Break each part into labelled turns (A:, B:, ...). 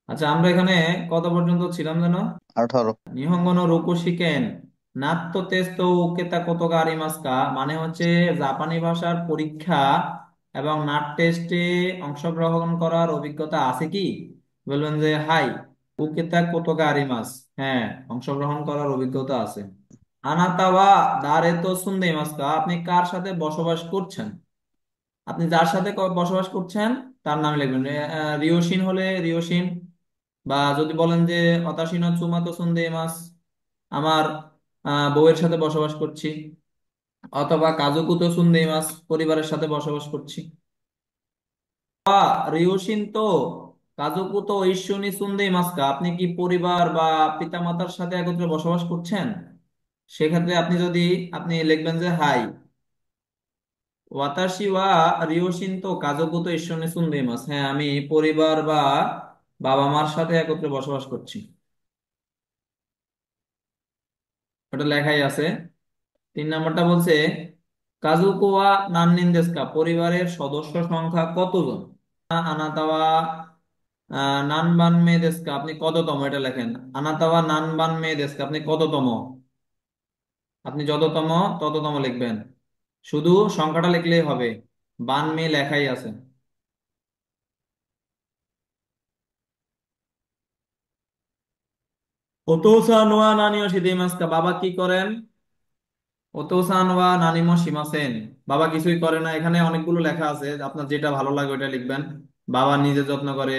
A: আচ্ছা, আমরা এখানে কত পর্যন্ত ছিলাম যেন?
B: 18।
A: নিহঙ্গন রুকু শিকেন নাত্তো তেস্তো উকেতা কোতো গারিমাস্কা, মানে হচ্ছে জাপানি ভাষার পরীক্ষা এবং নাট টেস্টে অংশগ্রহণ করার অভিজ্ঞতা আছে কি? বলবেন যে হাই উকেতা কোতো গারিমাস। হ্যাঁ, অংশগ্রহণ করার অভিজ্ঞতা আছে। আনাতাওয়া দারে তো সুন্দে মাস্কা, আপনি কার সাথে বসবাস করছেন? আপনি যার সাথে বসবাস করছেন তার নাম লিখবেন। রিওশিন হলে রিওশিন, বা যদি বলেন যে অতাশিনো চুমাতো সুন্দে মাস, আমার বউয়ের সাথে বসবাস করছি, অথবা কাজুকুতো সুন্দে মাস, পরিবারের সাথে বসবাস করছি। রিওশিন তো কাজুকুতো ইস্যুনি সুন্দে মাস্কা, আপনি কি পরিবার বা পিতামাতার সাথে একত্রে বসবাস করছেন? সেক্ষেত্রে আপনি লিখবেন যে হাই ওয়াতাশি ওয়া রিওশিন তো কাজুকুতো ইস্যুনি সুন্দে মাস, হ্যাঁ আমি পরিবার বা বাবা মার সাথে একত্রে বসবাস করছি। ওটা লেখাই আছে। 3 নম্বরটা বলছে কাজুকোয়া নান্নিন দেস্কা, পরিবারের সদস্য সংখ্যা কতজন? আনাতাওয়া নানবান মে দেস্কা, আপনি কততম, এটা লেখেন। আনাতাওয়া নানবান মে দেস্কা, আপনি কততম? আপনি যততম তততম লিখবেন। শুধু সংখ্যাটা লিখলেই হবে, বান মে লেখাই আছে। ওতোসা নোয়া নানিও শিদেমাস্কা, বাবা কি করেন? ওতোসান ওয়া নানিমো শিমাসেন, বাবা কিছুই করে না। এখানে অনেকগুলো লেখা আছে, আপনার যেটা ভালো লাগে ওটা লিখবেন। বাবা নিজে যত্ন করে।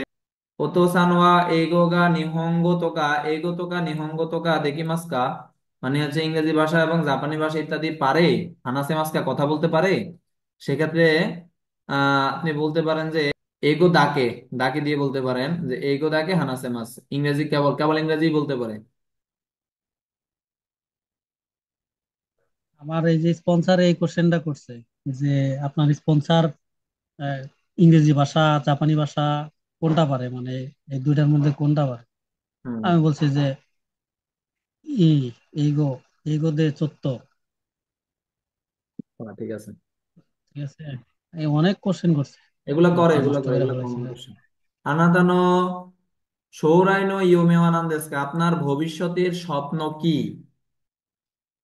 A: ওতোসান ওয়া এইগো গা নিহঙ্গো তোকা, এইগো তোকা নিহঙ্গো তোকা দেখি মাস্কা, মানে হচ্ছে ইংরেজি ভাষা এবং জাপানি ভাষা ইত্যাদি পারে। হানাসে মাস্কা, কথা বলতে পারে। সেক্ষেত্রে আপনি বলতে পারেন যে এগো দাকে, দাকে দিয়ে বলতে পারেন যে এগো দাকে হানাসে মাস, ইংরেজি কেবল কেবল ইংরেজি বলতে পারে।
C: আমার এই যে স্পন্সর এই কোশ্চেনটা করছে যে আপনার স্পন্সর ইংরেজি ভাষা, জাপানি ভাষা কোনটা পারে, মানে এই দুইটার মধ্যে কোনটা পারে।
A: হুম।
C: আমি বলছি যে ই এইগো, এইগো দে চত্ব।
A: ঠিক আছে।
C: ঠিক আছে, এই অনেক কোশ্চেন করছে,
A: এগুলা করে,
C: মাথা
A: এগুলা
C: নষ্ট
A: করে,
C: করে
A: এগুলা
C: ফেলাইছে।
A: Common question. আনাতানো শৌরাই নো ইউমে ওয়ানান্দেস্কা, আপনার ভবিষ্যতের স্বপ্ন কি?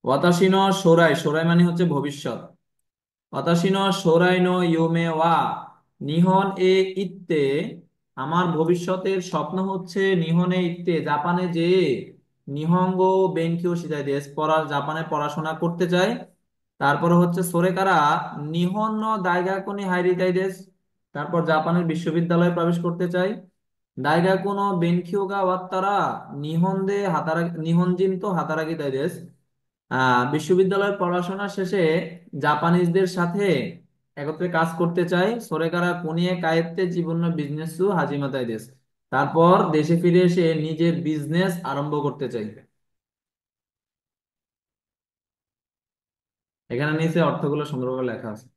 A: ওয়াতাশি নো শোরাই, শোরাই মানে হচ্ছে ভবিষ্যৎ। ওয়াতাশি নো শোরাই নো ইউমে ওয়া নিহন এ ইত্তে, আমার ভবিষ্যতের স্বপ্ন হচ্ছে নিহনে ইত্তে, জাপানে যে নিহঙ্গো বেনকিও শিখাই দেশ, জাপানে পড়াশোনা করতে চাই। তারপরে হচ্ছে সোরেকারা নিহন দাইগাকুনি হাইরিতাই দেশ, তারপর জাপানের বিশ্ববিদ্যালয়ে প্রবেশ করতে চাই। দাইগাকুনো বেনকিওগা ওয়াত্তারা নিহন্দে হাতারাগি, নিহনজিন তো হাতারাগি তাই দেশ, বিশ্ববিদ্যালয়ের পড়াশোনা শেষে জাপানিজদের সাথে একত্রে কাজ করতে চাই। সোরেকারা কুনিয়ে কায়েত্তে জীবন বিজনেস হাজিমাতাই দেশ, তারপর দেশে ফিরে এসে নিজের বিজনেস আরম্ভ করতে চাই। এখানে নিচে অর্থগুলো সুন্দরভাবে লেখা আছে।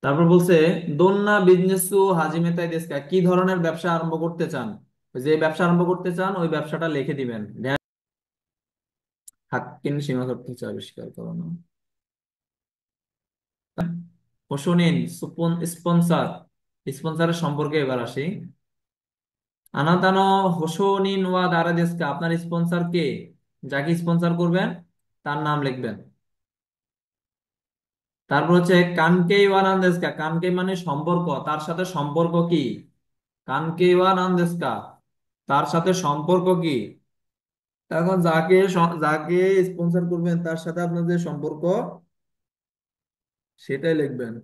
A: তারপর বলছে দোন্না বিজনেস হাজিমেতাই দেশকা, কি ধরনের ব্যবসা আরম্ভ করতে চান? যে ব্যবসা আরম্ভ করতে চান ওই ব্যবসাটা লিখে দিবেন। হাক্কিন সীমা শর্ত আবিষ্কার করানো। ও শুনিন, স্পন্সর, স্পন্সরের সম্পর্কে এবার আসি। আনাতানো হোসোনিন ওয়া দারা দেশকা, আপনার স্পন্সর কে? যাকে স্পন্সর করবেন তার নাম লিখবেন। তারপর হচ্ছে কানকেই ওয়া নান্দেস্কা, কানকে মানে সম্পর্ক, তার সাথে সম্পর্ক কি? কানকেই ওয়া নান্দেস্কা, তার সাথে সম্পর্ক কি? এখন যাকে স্পন্সর করবেন তার সাথে আপনার যে সম্পর্ক সেটাই লিখবেন।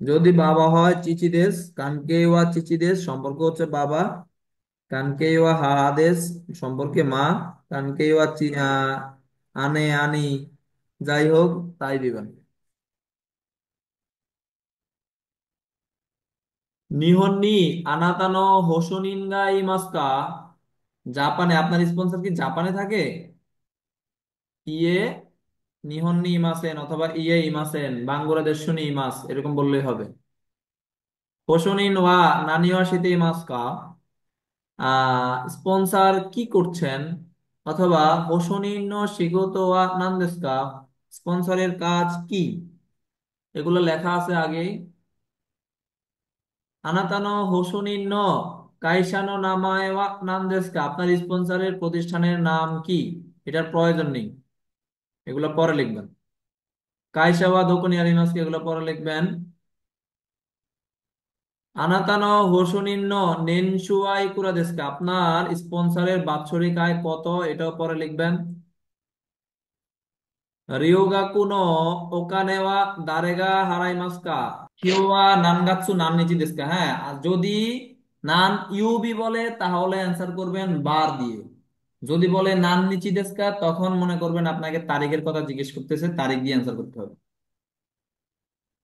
A: যদি বাবা হয় চিচিদেস, কানকেইওয়া চিচিদেস সম্পর্ক হচ্ছে বাবা, কানকেইওয়া হাহাদেস সম্পর্কে মা, কানকেইওয়া আনে আনি, যাই হোক তাই দিবেন। নিহন্নি আনাতানো হোসোনিনগা ইমাস্কা, জাপানে আপনার স্পন্সর কি জাপানে থাকে? ইয়ে নিহন্নি ইমাসেন অথবা ইয়ে ইমাসেন বাংলাদেশ ইমাস, এরকম বললেই হবে। হোসোনিন ওয়া নানিওয়া শীতে ইমাস্কা, স্পন্সর কি করছেন, অথবা হোসোনিনো শিগোতো ওয়া নান্দেস্কা, স্পন্সরের কাজ কি? এগুলো লেখা আছে আগেই। আনাতানো হোসুনিন ন কাইসানো নামায় ওয়া নাম দেস্কা, আপনার স্পন্সরের প্রতিষ্ঠানের নাম কি? এটার প্রয়োজন নেই, এগুলো পরে লিখবেন। কাইসাওয়া দোকানি আরিমাস্কি, এগুলো পরে লিখবেন। আনাতানো হোসুনিন ন নেনসুয়াই কুরা দেস্কা, আপনার স্পন্সরের বাৎসরিক আয় কত? এটাও পরে লিখবেন। রিওগাকু নো ওকানে ওয়া দারেগা হারাইমাস্কা, কিওয়া নানগাতসু নান নিচি দেস্কা। হ্যাঁ, আর যদি নান ইউবি বলে তাহলে অ্যান্সার করবেন বার দিয়ে। যদি বলে নান নিচি দেস্কা, তখন মনে করবেন আপনাকে তারিখের কথা জিজ্ঞেস করতেছে, তারিখ দিয়ে অ্যান্সার করতে হবে।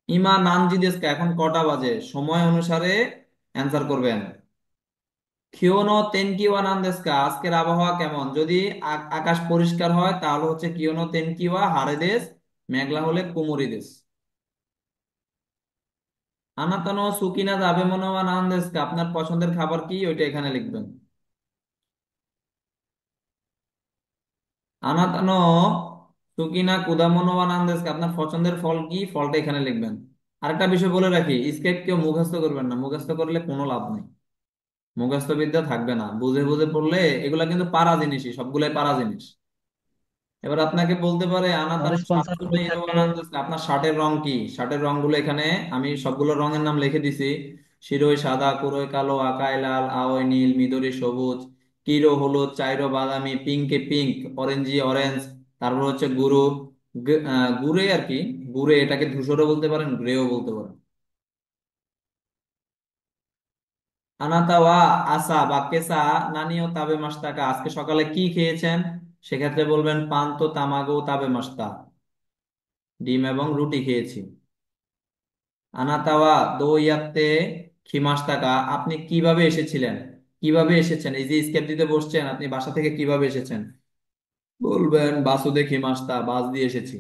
A: ইমা নানজি দেস্কা, এখন কটা বাজে, সময় অনুসারে অ্যান্সার করবেন। কিওনো তেনকি ওয়া নান দেস্কা, আজকের আবহাওয়া কেমন? যদি আকাশ পরিষ্কার হয় তাহলে হচ্ছে কিওনো তেনকি ওয়া হারে দেশ, মেঘলা হলে কুমুরি দেশ। আনাতানো সুকিনা যাবে মনো ওয়া নান দেস্কা, আপনার পছন্দের খাবার কি? ওইটা এখানে লিখবেন। আনাতানো সুকিনা কুদামনো ওয়া নান দেস্কা, আপনার পছন্দের ফল কি? ফলটা এখানে লিখবেন। আরেকটা বিষয় বলে রাখি, স্কেপ কেউ মুখস্থ করবেন না, মুখস্থ করলে কোনো লাভ নেই, মুখস্থ বিদ্যা থাকবে না। বুঝে বুঝে পড়লে এগুলা কিন্তু পারা জিনিসই, সবগুলাই পারা জিনিস। এবার আপনাকে বলতে পারে
C: আর
A: আনাতানো
C: স্পন্সর
A: সাতসুনে
C: যদি থাকে?
A: ইনোয়ানান্দাস, আপনার শার্টের রং কি? শার্টের রংগুলো এখানে আমি সবগুলো রঙের নাম লিখে দিছি। শিরোই সাদা, কুরোয় কালো, আকাই লাল, আওয় নীল, মিদরি সবুজ, কিরো হলুদ, চাইরো বাদামি, পিঙ্কে পিঙ্ক, অরেঞ্জি অরেঞ্জ। তারপর হচ্ছে গুরু, গুরে আর কি, গুরে এটাকে ধূসরও বলতে পারেন, গ্রেও বলতে পারেন। আনাতা ওয়া আসা বা কেসা নানিও তাবে মাস্তাকা, আজকে সকালে কি খেয়েছেন? সেক্ষেত্রে বলবেন পান্তো তামাগো তাবে মাস্তা, ডিম এবং রুটি খেয়েছি। আনাতাওয়া দোয়াতে খিমাস্তাকা, আপনি কিভাবে এসেছিলেন? কিভাবে এসেছেন, এই যে স্কেপ দিতে বসছেন, আপনি বাসা থেকে কিভাবে এসেছেন? বলবেন বাসুদে খিমাস্তা, বাস দিয়ে এসেছি।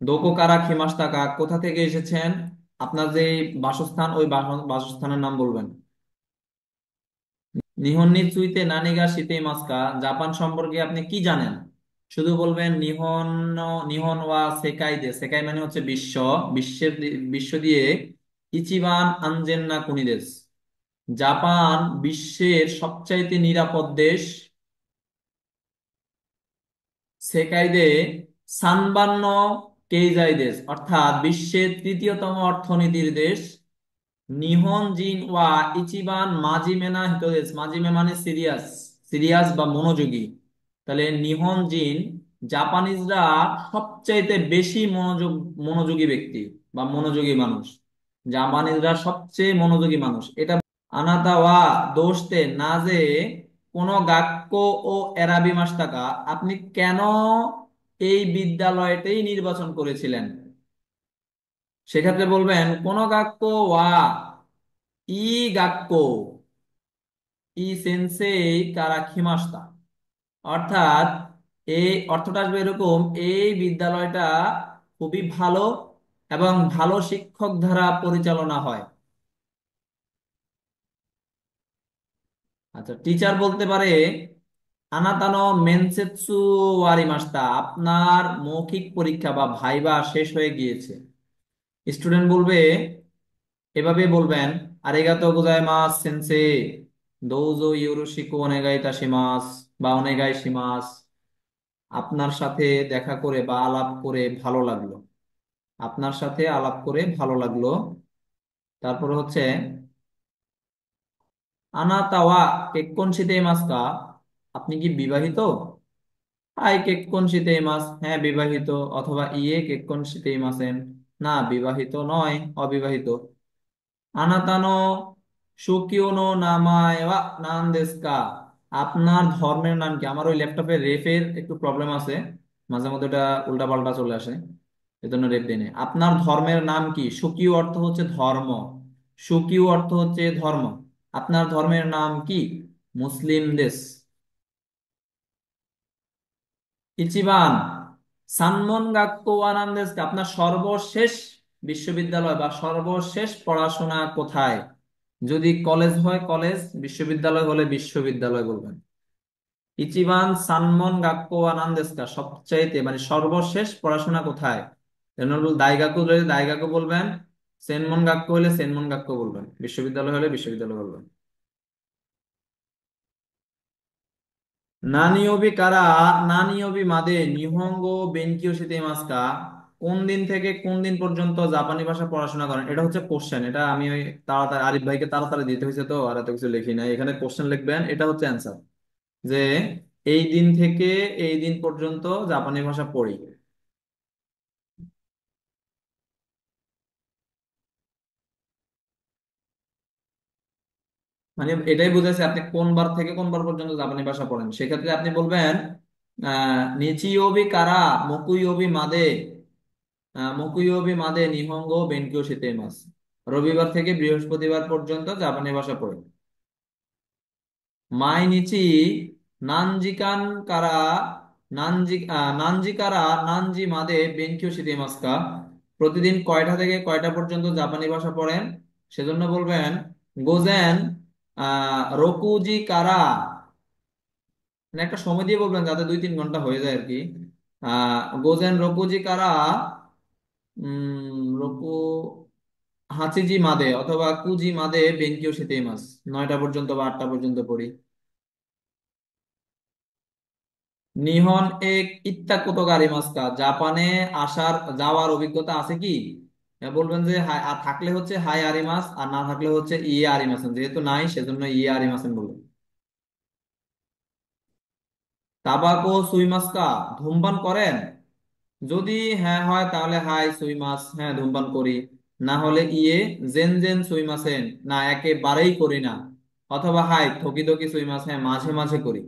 A: দোকো কারা খিমাস্তাকা, কোথা থেকে এসেছেন? আপনার যে বাসস্থান, ওই বাসস্থানের নাম বলবেন। নিহন চুইতে নানিগা শীতে মাস্কা, জাপান সম্পর্কে আপনি কি জানেন? শুধু বলবেন নিহন, নিহন ওয়া সেকাই দে, সেকাই মানে হচ্ছে বিশ্ব, বিশ্বের বিশ্ব দিয়ে ইচিবান আনজেন না কুনিদেস, জাপান বিশ্বের সবচাইতে নিরাপদ দেশ। সেকাইদে সানবান্ন কেইজাই দেশ, অর্থাৎ বিশ্বের তৃতীয়তম অর্থনীতির দেশ। নিহন জিন ওয়া ইচিবান মাজিমেনা হিতোদেস, মাজিমে মানে সিরিয়াস, সিরিয়াস বা মনোযোগী। তাহলে নিহন জিন, জাপানিজরা সবচাইতে বেশি মনোযোগী ব্যক্তি বা মনোযোগী মানুষ। জাপানিজরা সবচেয়ে মনোযোগী মানুষ, এটা। আনাতা ওয়া দোস্তে না যে কোন গাক্কো ও এরাবি মাস্তাকা, আপনি কেন এই বিদ্যালয়টাই নির্বাচন করেছিলেন? সেক্ষেত্রে বলবেন কোন গাক্কো ওয়া ই গাক্কো ই সেন্সেই কারাখিমাস্তা, অর্থাৎ এই অর্থটা আসবে এরকম, এই বিদ্যালয়টা খুবই ভালো এবং ভালো শিক্ষক দ্বারা পরিচালনা হয়। আচ্ছা, টিচার বলতে পারে আনাতানো মেনসেৎসু ওয়ারিমাস্তা, আপনার মৌখিক পরীক্ষা বা ভাইবা শেষ হয়ে গিয়েছে। স্টুডেন্ট বলবে, এভাবে বলবেন, আরিগাতো গোজাইমাস সেন্সে, দৌজো ইয়োরোশিকো ওনেগাই তাশিমাস বা ওনেগাই শিমাস, আপনার সাথে দেখা করে বা আলাপ করে ভালো লাগলো, আপনার সাথে আলাপ করে ভালো লাগলো। তারপর হচ্ছে আনাতাওয়া কেক্কন শীতে মাস্কা, আপনি কি বিবাহিত? আই কেক্কন শীতেই মাস, হ্যাঁ বিবাহিত। অথবা ইয়ে কেক্কন শীতেই মাসেন, না বিবাহিত নয়, অবিবাহিত। আনাতানো শুকিওনো নামায় ওয়া নান দেস্কা, আপনার ধর্মের নাম কি? আমার ওই ল্যাপটপে রেফের একটু প্রবলেম আছে, মাঝে মধ্যে এটা উল্টা পাল্টা চলে আসে, এজন্য রেফ দেয় না। আপনার ধর্মের নাম কি? সুকিউ অর্থ হচ্ছে ধর্ম, সুকিউ অর্থ হচ্ছে ধর্ম। আপনার ধর্মের নাম কি? মুসলিম দেশ। ইচিবান সানমন গাক্কো ওয়ানান্দেস, আপনার সর্বশেষ বিশ্ববিদ্যালয় বা সর্বশেষ পড়াশোনা কোথায়? যদি কলেজ হয় কলেজ, বিশ্ববিদ্যালয় হলে বিশ্ববিদ্যালয় বলবেন। ইচিবান সানমন গাক্কো ওয়ানান্দেস, সবচাইতে মানে সর্বশেষ পড়াশোনা কোথায়? দাইগাকু হলে দাইগাকু বলবেন, সেনমন গাক্কু হলে সেনমন গাক্কু বলবেন, বিশ্ববিদ্যালয় হলে বিশ্ববিদ্যালয় বলবেন। নানিওবি কারা নানিওবি মাদে নিহঙ্গো বেনকিও শিতেমাসকা, কোন দিন থেকে কোন দিন পর্যন্ত জাপানি ভাষা পড়াশোনা করেন? এটা হচ্ছে কোশ্চেন, এটা আমি ওই তাড়াতাড়ি আরিফ ভাইকে তাড়াতাড়ি দিতে হয়েছে তো আর এত কিছু লিখি নাই, এখানে কোশ্চেন লিখবেন, এটা হচ্ছে অ্যান্সার। যে এই দিন থেকে এই দিন পর্যন্ত জাপানি ভাষা পড়ি, মানে এটাই বুঝাইছে আপনি কোন বার থেকে কোন বার পর্যন্ত জাপানি ভাষা পড়েন। সেক্ষেত্রে আপনি বলবেন নিচিওবি কারা মকুইওবি মাদে, মকুইওবি মাদে নিহঙ্গো বেনকিও শিতেইমাস, রবিবার থেকে বৃহস্পতিবার পর্যন্ত জাপানি ভাষা পড়েন। মাই নিচি নানজিকান কারা নানজি কারা নানজি মাদে বেনকিও শিতেইমাস কা, প্রতিদিন কয়টা থেকে কয়টা পর্যন্ত জাপানি ভাষা পড়েন? সেজন্য বলবেন গোজেন রকুজি কারা, মানে একটা সময় দিয়ে বলবেন যাতে 2-3 ঘন্টা হয়ে যায় আর কি। গোজেন রকুজি কারা রকু হাচিজি মাদে অথবা কুজি মাদে বেনকিও শিতেইমাস, 9টা পর্যন্ত বা 8টা পর্যন্ত পড়ি। নিহন এক ইত্তাকুতো গারিমাস্কা, জাপানে আসার যাওয়ার অভিজ্ঞতা আছে কি? বলবেন যে হাই, আর থাকলে হচ্ছে হাই আরিমাস, আর না থাকলে হচ্ছে ইয়ে আরিমাসেন, যেহেতু নাই সেজন্য ইয়ে আরিমাসেন বলবেন। তাবাকো সুইমাস্কা, ধূমপান করেন? যদি হ্যাঁ হয় তাহলে হাই সুইমাস, হ্যাঁ ধূমপান করি। না হলে ইয়ে জেন জেন সুইমাসেন, না একেবারেই করি না। অথবা হাই থকি থকি সুইমাস, হ্যাঁ মাঝে মাঝে করি।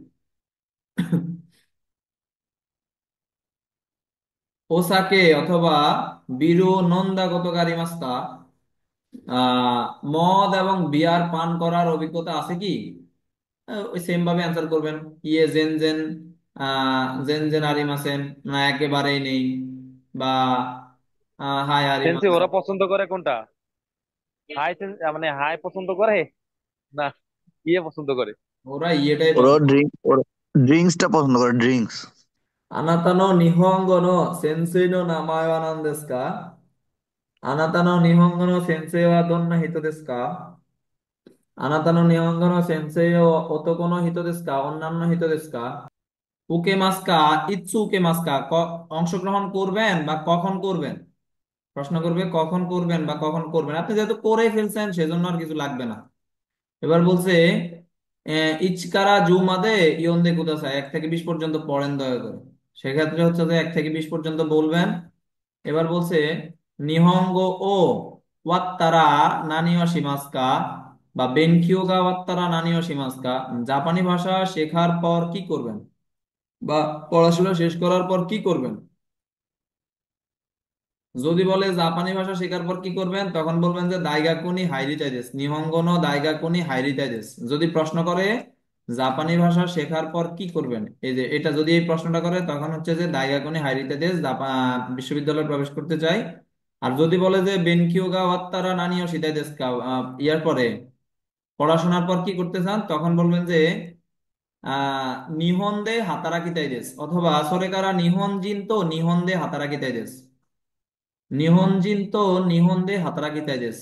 A: ওসাকে অথবা বিরু নন্দাগত গারিমাস্তা, মদ এবং বিয়ার পান করার অভিজ্ঞতা আছে কি? ওই সেম ভাবে অ্যান্সার করবেন। ইয়ে জেন জেন জেন জেন আরিমাসেন, না একেবারেই নেই, বা হাই
B: সেন্সি
A: আরিমাস।
B: ওরা পছন্দ করে কোনটা? মানে হাই পছন্দ করে না ইয়ে পছন্দ করে?
A: ওরা ইয়েটাই
D: ওরা
A: পছন্দ।
D: ওরা ড্রিঙ্কসটা পছন্দ করে, ড্রিঙ্কস।
A: あなたの日本語の先生の名前は何ですか？あなたの日本語の先生はどんな人ですか？あなたの日本語の先生は男の人ですか女の人ですか？উকে মাস্কা ইচ্ছু উকে মাস্কা, অংশগ্রহণ করবেন বা কখন করবেন? প্রশ্ন করবে কখন করবেন বা কখন করবেন, আপনি যেহেতু করে ফেলছেন সেজন্য আর কিছু লাগবে না। এবার বলছে ইচকারা জুমাদে ইয়ন্দে কুদাসাই, 1 থেকে 20 পর্যন্ত পড়েন দয়া করে। সেক্ষেত্রে হচ্ছে যে 1 থেকে 20 পর্যন্ত বলবেন। এবার বলছে নিহঙ্গ ও ওয়াত্তারা নানিও শিমাস্কা, বা বেনকিওগা ওয়াত্তারা নানিও শিমাস্কা, জাপানি ভাষা শেখার পর কি করবেন বা পড়াশোনা শেষ করার পর কি করবেন? যদি বলে জাপানি ভাষা শেখার পর কি করবেন তখন বলবেন যে দাইগাকুনি হাইরিটাইদেস, নিহঙ্গনো দাইগাকুনি হাইরিটাইদেস। যদি প্রশ্ন করে জাপানি ভাষা শেখার পর কি করবেন, এই যে এটা যদি এই প্রশ্নটা করে তখন হচ্ছে যে দাইগাকুনি হাইরিটাইদেস, বিশ্ববিদ্যালয়ে প্রবেশ করতে চাই। আর যদি বলে যে বেনকিওগা ওয়াত্তারা নানিও শিতাইদেস কা, ইয়ার পরে পড়াশোনার পর কি করতে চান, তখন বলবেন যে নিহন্দে হাতারাকিতাইদেস, অথবা সরেকারা নিহনজিন তো নিহন্দে হাতারাকিতাইদেস, নিহনজিন তো নিহন্দে হাতারাকিতাইদেস।